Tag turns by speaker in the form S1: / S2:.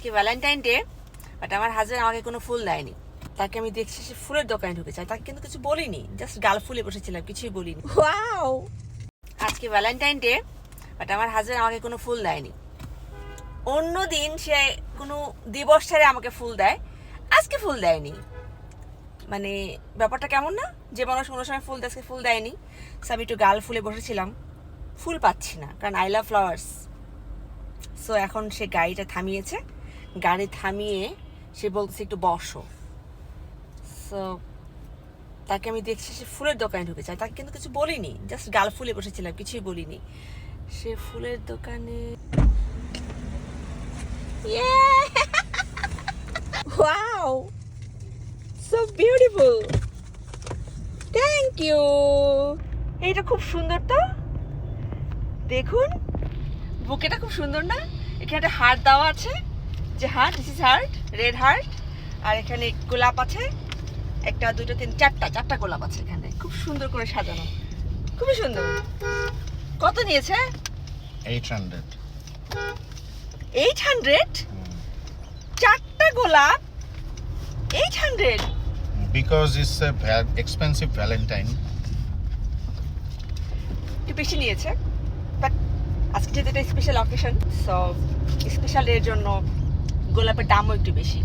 S1: আজকে Valentine day, but আমার husband আমাকে কোনো ফুল দেয়নি। তাকে আমি দেখছি সে ফুলের দোকানে ঢুকে যায়, তাকে কিন্তু কিছু বলিনি, জাস্ট গাল ফুলে বসেছিলাম, কিছুই বলিনি। ওয়াও, আজকে ভ্যালেন্টাইন ডে, বাট আমার হাজবেন্ড আমাকে কোনো ফুল দেয়নি। অন্য দিন সে কোনো দিবস ছেড়ে আমাকে ফুল দেয়, আজকে ফুল দেয়নি। মানে ব্যাপারটা কেমন না, যে মানুষ কোনো সময় ফুল দেয় আজকে ফুল দেয়নি। সো আমি একটু গাল ফুলে বসেছিলাম, ফুল পাচ্ছি না, কারণ আই লাভ ফ্লাওয়ার্স। সো এখন সে গাড়িটা থামিয়েছে, গাড়ি থামিয়ে সে বলতেছে একটু বসো। সো তাকে আমি দেখছি সে ফুলের দোকানে ঢুকে যায়, তাকে কিন্তু কিছু বলিনি, জাস্ট গাল ফুলে বসেছিলাম, কিছুই বলিনি। সে ফুলের দোকানে, wow, so beautiful, thank you. এইটা খুব সুন্দর তো, দেখুন বুকেটা খুব সুন্দর না? এখানে একটা হার্ট দেওয়া আছে, যে heart, this is heart, red heart. আর এখানে গোলাপ আছে, একটা দুটো তিন চারটা গোলাপ আছে এখানে, খুব সুন্দর করে সাজানো, খুবই সুন্দর। কত নিয়েছে?
S2: 800.
S1: 800? চারটা গোলাপ 800?
S2: Because it's a expensive Valentine.
S1: একটু বেশি নিয়েছে, বাট আজকে যেহেতু এটা স্পেশাল অকেশন, সো স্পেশাল এর জন্য গোলাপের দামও একটু বেশি।